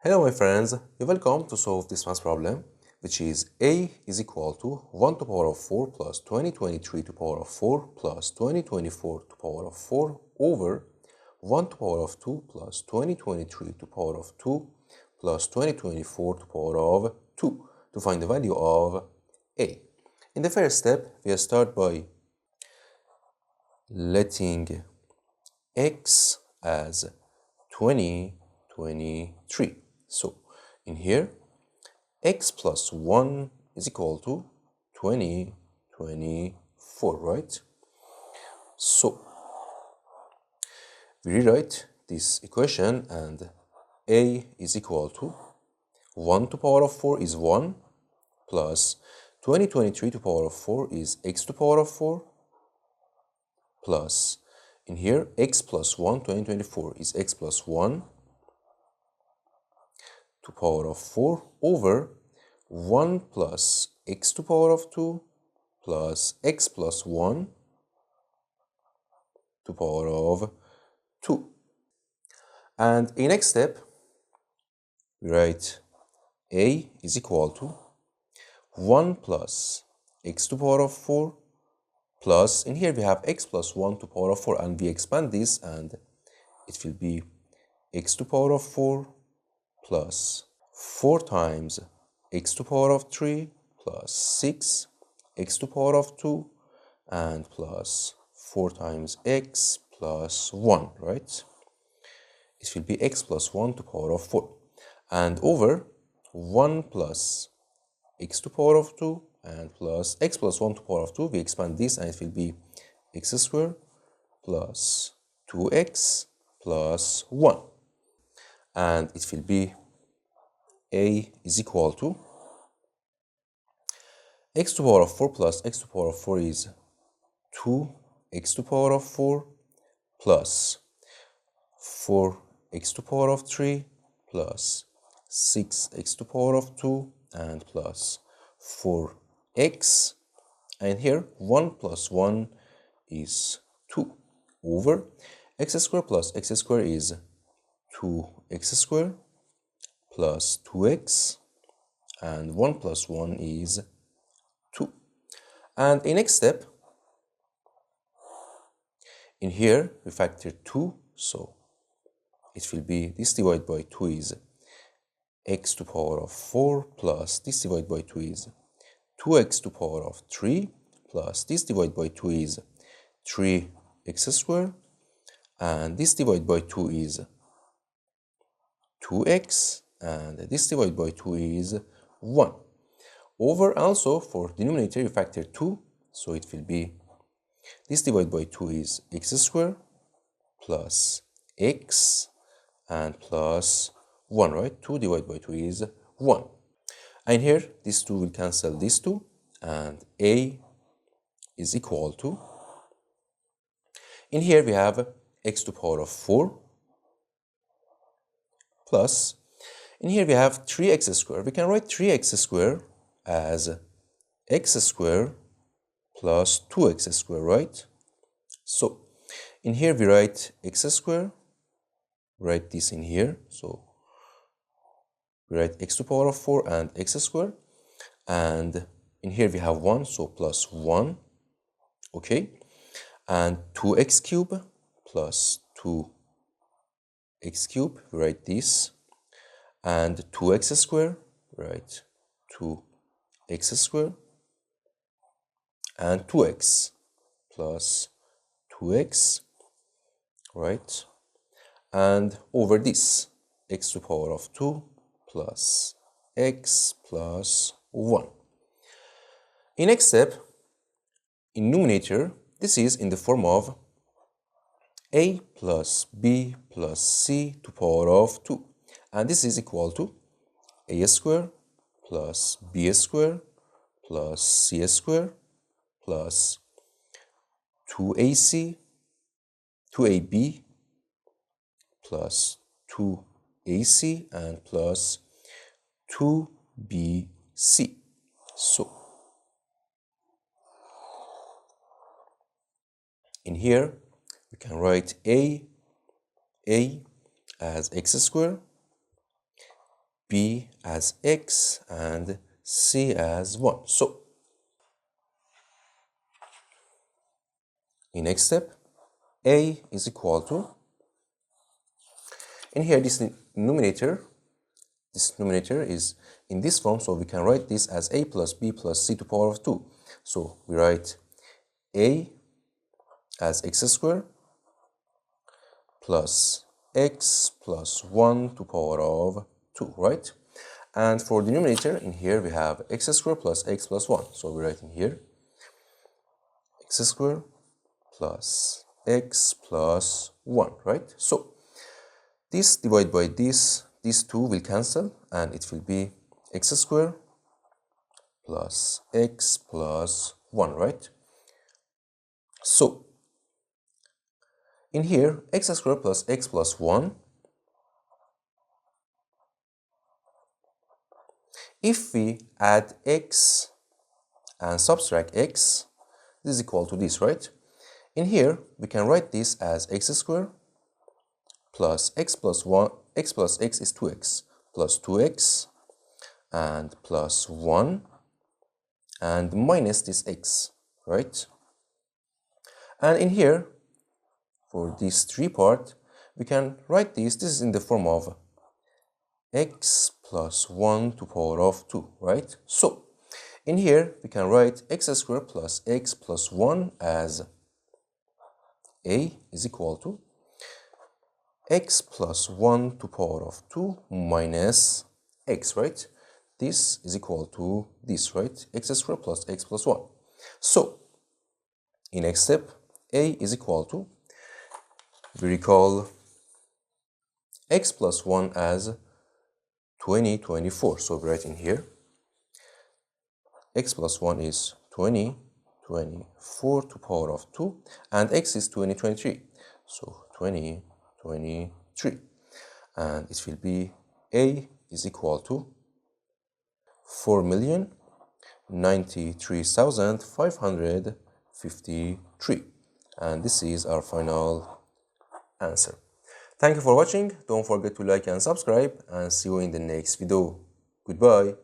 Hello my friends, you're welcome to solve this math problem, which is a is equal to 1 to the power of 4 plus 2023 to the power of 4 plus 2024 to the power of 4 over 1 to the power of 2 plus 2023 to the power of 2 plus 2024 to the power of 2 to find the value of a. In the first step, we start by letting x as 2023. So in here, x plus 1 is equal to 2024, right? So we rewrite this equation and a is equal to 1 to the power of 4 is 1 plus 2023 to the power of 4 is x to the power of 4 plus in here x plus 1 2024 is x plus 1 to the power of 4 over 1 plus x to the power of 2 plus x plus 1 to the power of 2. And in next step, we write a is equal to 1 plus x to the power of 4 plus, in here we have x plus 1 to the power of 4 and we expand this and it will be x to the power of 4 plus 4 times x to the power of 3 plus 6 x to the power of 2 and plus 4 times x plus 1, right? It will be x plus 1 to the power of 4 and over 1 plus x to the power of 2 and plus x plus 1 to the power of 2. We expand this and it will be x squared plus 2x plus 1. And it will be a is equal to x to the power of 4 plus x to the power of 4 is 2x to the power of 4 plus 4x to the power of 3 plus 6x to the power of 2 and plus 4x, and here 1 plus 1 is 2 over x squared plus x squared is 2x squared plus 2x and 1 plus 1 is 2. And in next step, in here we factor 2, so it will be this divided by 2 is x to the power of 4 plus this divided by 2 is 2x to the power of 3 plus this divided by 2 is 3x squared and this divided by 2 is 2x and this divided by 2 is 1 over also for denominator you factor 2, so it will be this divided by 2 is x squared plus x and plus 1, right? 2 divided by 2 is 1. And here, these 2 will cancel these 2, and a is equal to, in here we have x to the power of 4 plus, in here we have 3x squared. We can write 3x squared as x squared plus 2x squared, right? So, in here we write x squared, write this in here, so we write x to the power of 4 and x squared, and in here we have 1, so plus 1, okay, and 2x cubed plus 2x cubed, we write this, and 2x squared, write 2x squared, and 2x plus 2x, right, and over this x to the power of 2 plus x plus 1. In next step, in numerator, this is in the form of a plus b plus c to the power of 2. And this is equal to a squared plus b squared plus c squared plus 2ac, 2ab plus 2ac and plus 2bc. So, in here, we can write a as x squared, b as x, and c as 1. So, in next step, a is equal to, in here this numerator is in this form, so we can write this as a plus b plus c to the power of 2. So we write a as x squared plus x plus 1 to the power of 2, right? And for the numerator, in here we have x squared plus x plus 1. So we write in here x squared plus x plus 1, right? So this divided by this, these two will cancel, and it will be x squared plus x plus 1, right? So in here, x squared plus x plus 1, if we add x and subtract x, this is equal to this, right? In here, we can write this as x squared plus x plus 1, x plus x is 2x, plus 2x, and plus 1, and minus this x, right? And in here, for this 3 part, we can write this is in the form of x plus 1 to the power of 2, right? So, in here, we can write x squared plus x plus 1 as a is equal to x plus 1 to the power of 2 minus x, right? This is equal to this, right? X squared plus x plus 1. So, in next step, a is equal to, we recall x plus 1 as 2024. So we write in here, x plus 1 is 2024 to the power of 2, and x is 2023. So 2023. And it will be a is equal to 4,093,553. And this is our final answer. Thank you for watching. Don't forget to like and subscribe, and see you in the next video. Goodbye.